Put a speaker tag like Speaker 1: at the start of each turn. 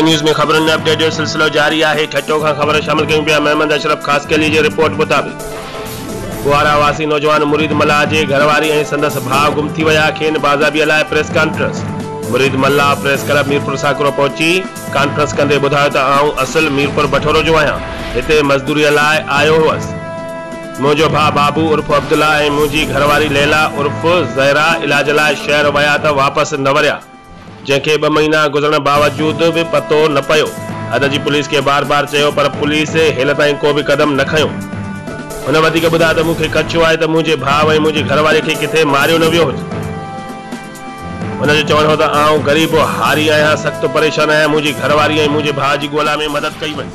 Speaker 1: India news में खबरन में update जो सिलसिलो जारी है। ठट्टो खां खबर शामिल कयूं पिया। महमद अशरफ खास कैली जी रिपोर्ट मुताबिक़ कुआरा वासी नौजवान मुरीद मल्ला जे घरवारी ऐं संदसि भाउ गुम थी विया। खेनि बाज़ाबीअ लाइ प्रेस कॉन्फ्रेंस। मुरीद मल्ला प्रेस क्लब मीरपुर साकरो पहुची कॉन्फ्रेंस कंदे ॿुधायो त आऊं असल मीरपुर बठोरो जो आहियां। हिते मज़दूरीअ लाइ आयो हुअसि। मुंहिंजो भाउ बाबू उर्फ अब्दुल्ला ऐं मुंहिंजी घरवारी लैला उर्फ ज़हरा इलाज लाइ शहर विया त वापसि न वरिया, जंहिंखे 2 महीना गुज़रण बावजूद भी पतो न पियो। अद जी पुलिस के बार बार चयो पर पुलिस हेल ताईं को भी कदम न खयो। हुन वधीक ॿुधायो त मूंखे ख़दशो आहे त मुंहिंजे भाउ ऐं मुंहिंजी घरवारी खे किथे मारियो न वियो हुजे। हुन जो चवणु हो त आऊं ग़रीब हारी आहियां, सख़्तु परेशान आहियां। मुंहिंजी घरवारी ऐं मुंहिंजे भाउ जी ॻोल्हा में मदद कई वई।